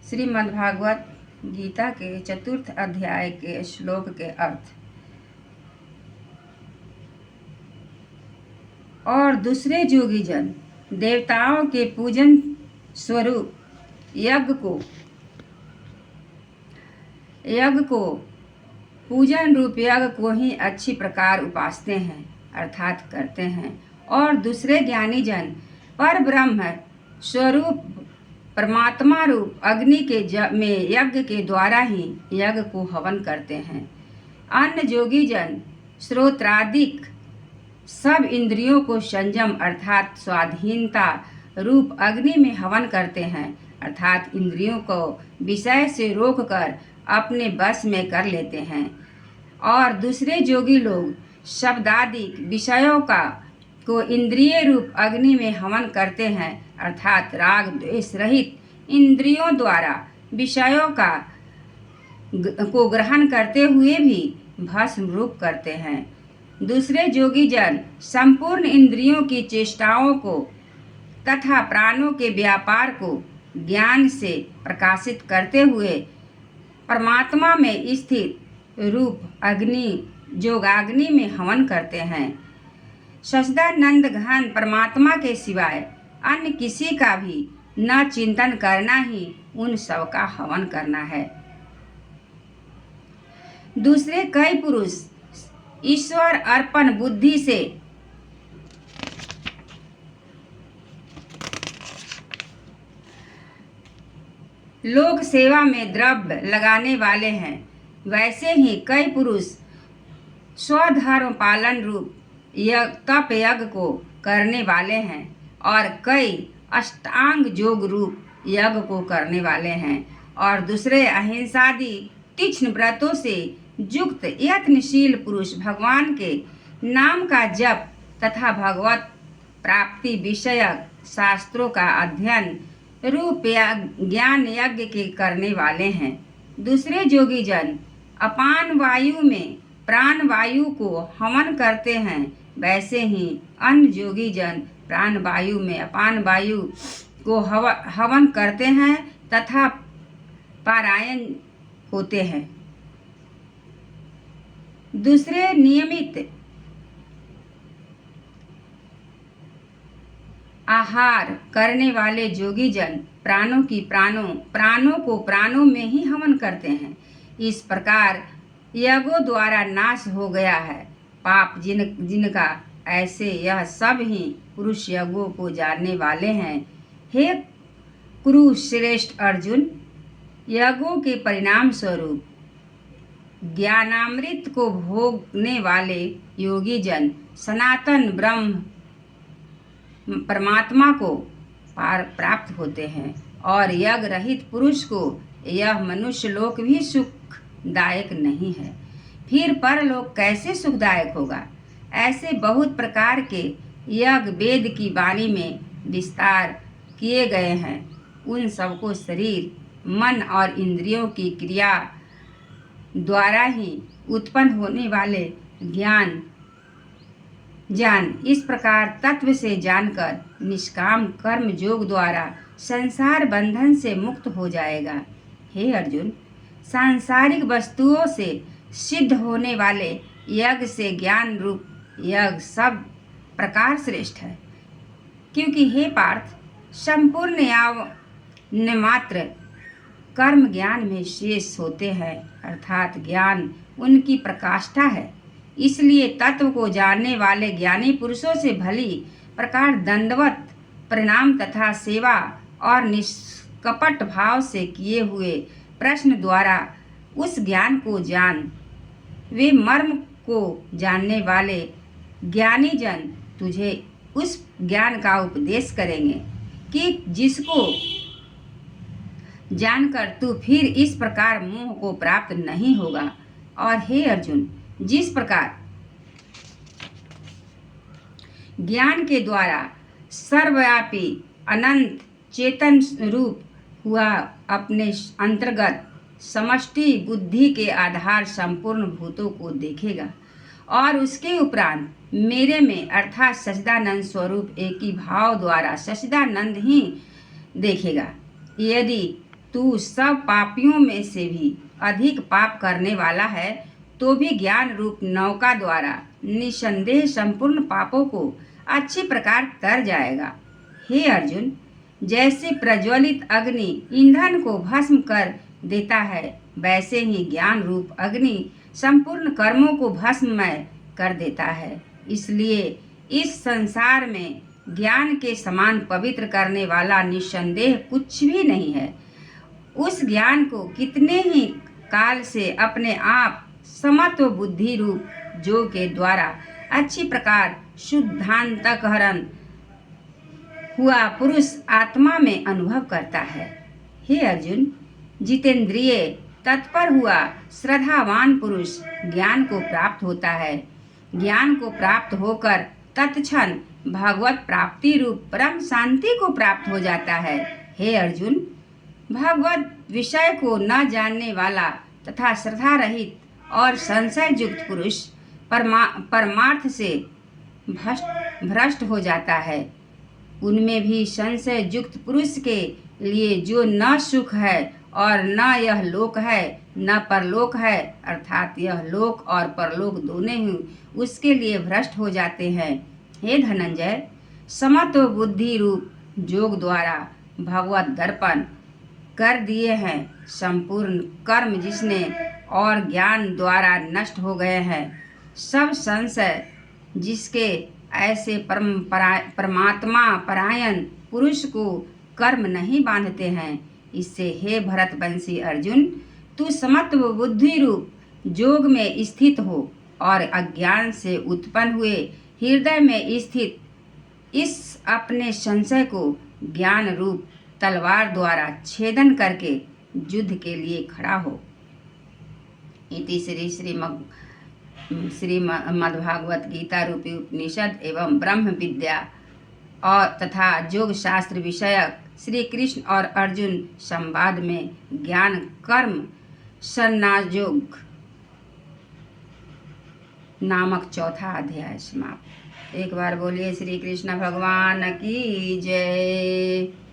श्रीमद्भागवत गीता के चतुर्थ अध्याय के श्लोक के अर्थ। और दूसरे जोगी जन देवताओं के पूजन स्वरूप यज्ञ को पूजन रूप यज्ञ को ही अच्छी प्रकार उपासते हैं अर्थात करते हैं। और दूसरे ज्ञानी जन पर ब्रह्म स्वरूप परमात्मा रूप अग्नि में यज्ञ के द्वारा ही यज्ञ को हवन करते हैं। अन्य जोगी जन श्रोत्रादिक सब इंद्रियों को संयम अर्थात स्वाधीनता रूप अग्नि में हवन करते हैं अर्थात इंद्रियों को विषय से रोककर अपने बस में कर लेते हैं। और दूसरे जोगी लोग शब्दादिक विषयों को इंद्रिय रूप अग्नि में हवन करते हैं अर्थात राग द्वेष रहित इंद्रियों द्वारा विषयों को ग्रहण करते हुए भी भस्म रूप करते हैं। दूसरे जोगी जन संपूर्ण इंद्रियों की चेष्टाओं को तथा प्राणों के व्यापार को ज्ञान से प्रकाशित करते हुए परमात्मा में स्थित रूप अग्नि जोगाग्नि में हवन करते हैं। सच्चिदानंद घन परमात्मा के सिवाय अन्य किसी का भी न चिंतन करना ही उन सब का हवन करना है। दूसरे कई पुरुष ईश्वर अर्पण बुद्धि से लोक सेवा में द्रव्य लगाने वाले हैं, वैसे ही कई पुरुष स्वधर्म पालन रूप तप यज्ञ को करने वाले हैं और कई अष्टांग योग रूप यज्ञ को करने वाले हैं। और दूसरे अहिंसादि तीक्ष्ण व्रतों से युक्त यत्नशील पुरुष भगवान के नाम का जप तथा भगवत प्राप्ति विषयक शास्त्रों का अध्ययन रूप ज्ञान यज्ञ के करने वाले हैं। दूसरे जोगी जन अपान वायु में प्राण वायु को हवन करते हैं, वैसे ही अन्य जोगी जन प्राण वायु में अपान वायु को हवन करते हैं तथा पारायण होते हैं। दूसरे नियमित आहार करने वाले जोगी जन प्राणों को प्राणों में ही हवन करते हैं। इस प्रकार यज्ञों द्वारा नाश हो गया है पाप जिनका, ऐसे यह सब ही पुरुष यज्ञों को जानने वाले हैं। हे कुरुश्रेष्ठ अर्जुन, यज्ञों के परिणाम स्वरूप ज्ञानामृत को भोगने वाले योगी जन सनातन ब्रह्म परमात्मा को प्राप्त होते हैं। और यज्ञ रहित पुरुष को यह मनुष्य लोक भी सुखदायक नहीं है, फिर परलोक कैसे सुखदायक होगा। ऐसे बहुत प्रकार के यज्ञ वेद की वाणी में विस्तार किए गए हैं, उन सबको शरीर मन और इंद्रियों की क्रिया द्वारा ही उत्पन्न होने वाले जान इस प्रकार तत्व से जानकर निष्काम कर्म योग द्वारा संसार बंधन से मुक्त हो जाएगा। हे अर्जुन, सांसारिक वस्तुओं से सिद्ध होने वाले यज्ञ से ज्ञान रूप यज्ञ सब प्रकार श्रेष्ठ है, क्योंकि हे पार्थ, संपूर्ण मात्र कर्म ज्ञान में शेष होते हैं अर्थात ज्ञान उनकी प्रकाष्ठा है। इसलिए तत्व को जानने वाले ज्ञानी पुरुषों से भली प्रकार दंडवत प्रणाम तथा सेवा और निष्कपट भाव से किए हुए प्रश्न द्वारा उस ज्ञान को जान वे मर्म को जानने वाले ज्ञानी जन तुझे उस ज्ञान का उपदेश करेंगे कि जिसको जानकर तू फिर इस प्रकार मोह को प्राप्त नहीं होगा। और हे अर्जुन, जिस प्रकार ज्ञान के द्वारा सर्वव्यापी अनंत चेतन रूप हुआ अपने अंतर्गत समष्टि बुद्धि के आधार संपूर्ण भूतों को देखेगा और उसके उपरांत मेरे में अर्थात सच्चिदानंद स्वरूप एक ही भाव द्वारा सच्चिदानंद ही देखेगा। यदि तू सब पापियों में से भी अधिक पाप करने वाला है, तो भी ज्ञान रूप नौका द्वारा निसंदेह संपूर्ण पापों को अच्छी प्रकार तर जाएगा। हे अर्जुन, जैसे प्रज्वलित अग्नि ईंधन को भस्म कर देता है, वैसे ही ज्ञान रूप अग्नि संपूर्ण कर्मों को भस्ममय कर देता है। इसलिए इस संसार में ज्ञान के समान पवित्र करने वाला निसंदेह कुछ भी नहीं है। उस ज्ञान को कितने ही काल से अपने आप समत्व बुद्धि रूप योग के द्वारा अच्छी प्रकार शुद्धांतकरण हुआ पुरुष आत्मा में अनुभव करता है। हे अर्जुन, जितेंद्रिय तत्पर हुआ श्रद्धावान पुरुष ज्ञान को प्राप्त होता है। ज्ञान को प्राप्त होकर तत्क्षण भगवत प्राप्ति रूप परम शांति को प्राप्त हो जाता है। हे अर्जुन, भगवत विषय को न जानने वाला तथा श्रद्धा रहित और संशय युक्त पुरुष परमार्थ से भ्रष्ट हो जाता है। उनमें भी संशय युक्त पुरुष के लिए जो न सुख है और न यह लोक है न परलोक है, अर्थात यह लोक और परलोक दोनों ही उसके लिए भ्रष्ट हो जाते हैं। हे धनंजय, समत्व बुद्धि रूप योग द्वारा भगवत दर्पण कर दिए हैं संपूर्ण कर्म जिसने और ज्ञान द्वारा नष्ट हो गए हैं। सब संशय जिसके ऐसे परमात्मा परायण पुरुष को कर्म नहीं बांधते हैं। इससे हे भरतवंशी अर्जुन, तू समत्व बुद्धि रूप योग में स्थित हो और अज्ञान से उत्पन्न हुए हृदय में स्थित इस अपने संशय को ज्ञान रूप तलवार द्वारा छेदन करके युद्ध के लिए खड़ा हो। इति श्रीमद्भागवत गीता रूपी उपनिषद एवं ब्रह्म विद्या और तथा योग शास्त्र विषयक श्री कृष्ण और अर्जुन संवाद में ज्ञान कर्म संन्यासयोग नामक चौथा अध्याय समाप्त। एक बार बोलिए श्री कृष्ण भगवान की जय।